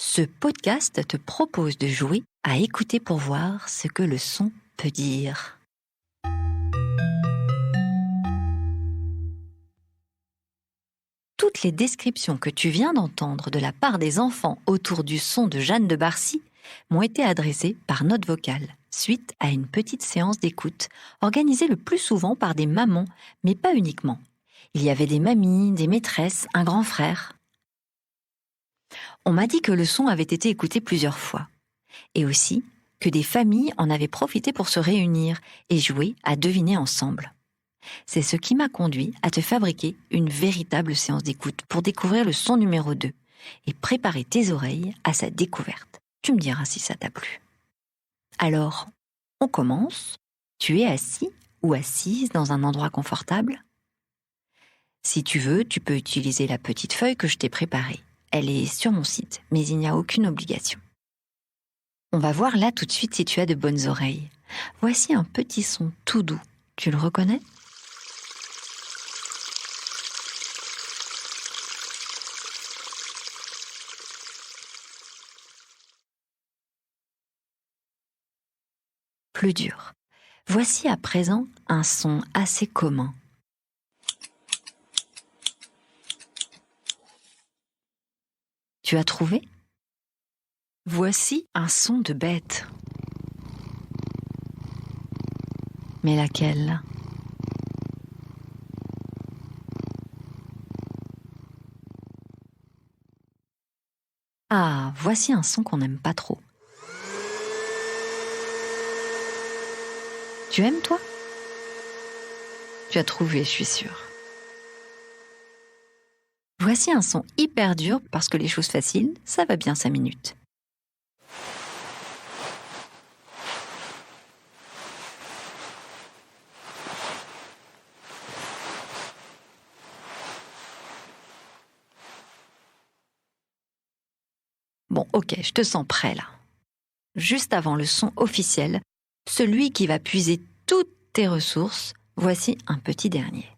Ce podcast te propose de jouer à écouter pour voir ce que le son peut dire. Toutes les descriptions que tu viens d'entendre de la part des enfants autour du son de Jeanne de Barcy m'ont été adressées par note vocale, suite à une petite séance d'écoute, organisée le plus souvent par des mamans, mais pas uniquement. Il y avait des mamies, des maîtresses, un grand frère. On m'a dit que le son avait été écouté plusieurs fois, et aussi que des familles en avaient profité pour se réunir et jouer à deviner ensemble. C'est ce qui m'a conduit à te fabriquer une véritable séance d'écoute pour découvrir le son numéro 2 et préparer tes oreilles à sa découverte. Tu me diras si ça t'a plu. Alors, on commence. Tu es assis ou assise dans un endroit confortable? Si tu veux, tu peux utiliser la petite feuille que je t'ai préparée. Elle est sur mon site, mais il n'y a aucune obligation. On va voir là tout de suite si tu as de bonnes oreilles. Voici un petit son tout doux. Tu le reconnais ? Plus dur. Voici à présent un son assez commun. Tu as trouvé ? Voici un son de bête. Mais laquelle ? Ah, voici un son qu'on n'aime pas trop. Tu aimes, toi ? Tu as trouvé, je suis sûre. Voici un son hyper dur parce que les choses faciles, ça va bien 5 minutes. Bon, ok, je te sens prêt là. Juste avant le son officiel, celui qui va puiser toutes tes ressources, voici un petit dernier.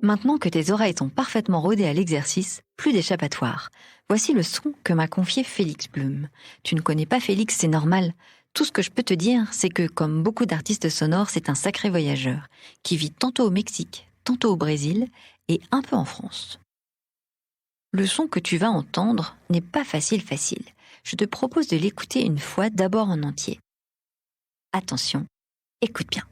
Maintenant que tes oreilles sont parfaitement rodées à l'exercice, plus d'échappatoire. Voici le son que m'a confié Félix Blum. Tu ne connais pas Félix, c'est normal. Tout ce que je peux te dire, c'est que, comme beaucoup d'artistes sonores, c'est un sacré voyageur, qui vit tantôt au Mexique, tantôt au Brésil et un peu en France. Le son que tu vas entendre n'est pas facile. Je te propose de l'écouter une fois d'abord en entier. Attention, écoute bien.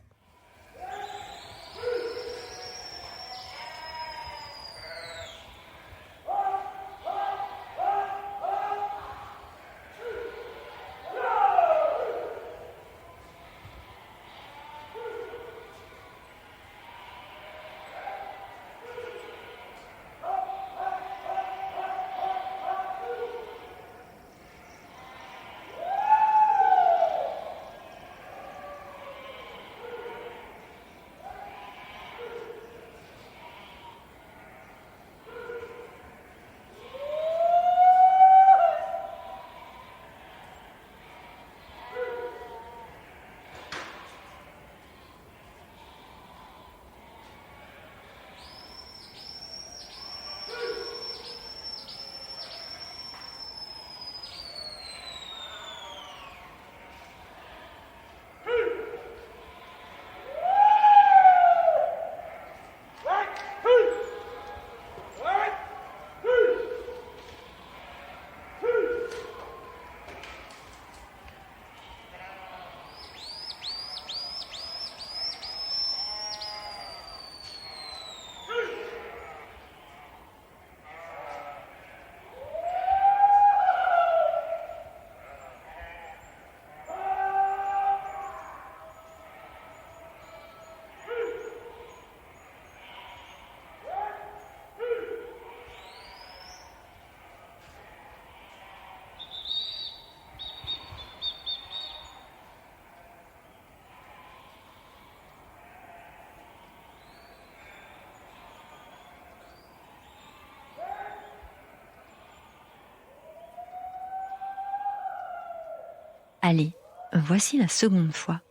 Allez, voici la seconde fois.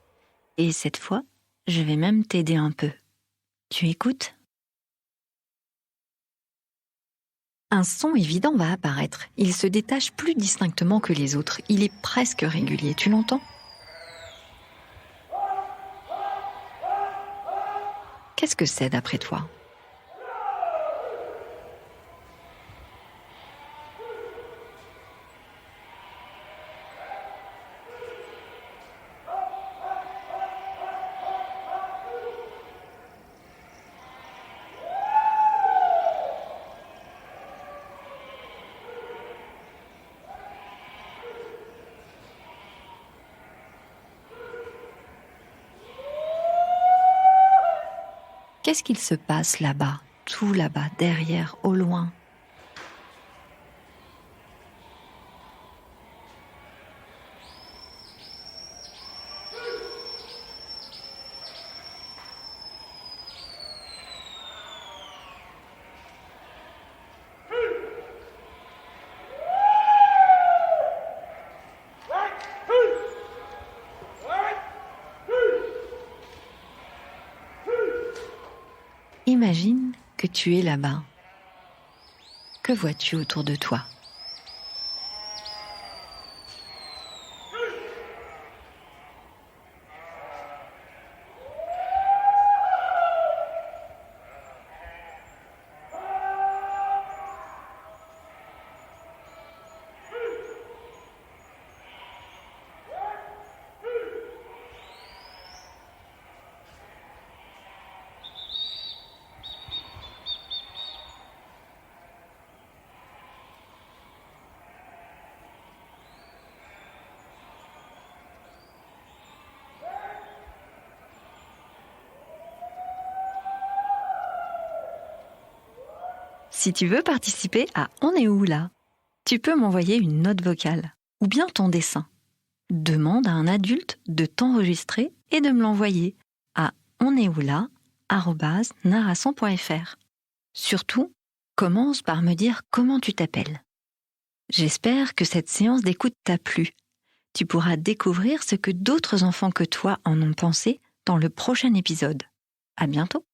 Et cette fois, je vais même t'aider un peu. Tu écoutes ? Un son évident va apparaître. Il se détache plus distinctement que les autres. Il est presque régulier. Tu l'entends ? Qu'est-ce que c'est d'après toi ? Qu'est-ce qu'il se passe là-bas, tout là-bas, derrière, au loin ? Imagine que tu es là-bas. Que vois-tu autour de toi ? Si tu veux participer à On est où là ? Tu peux m'envoyer une note vocale ou bien ton dessin. Demande à un adulte de t'enregistrer et de me l'envoyer à onestoutla@narration.fr. Surtout, commence par me dire comment tu t'appelles. J'espère que cette séance d'écoute t'a plu. Tu pourras découvrir ce que d'autres enfants que toi en ont pensé dans le prochain épisode. À bientôt!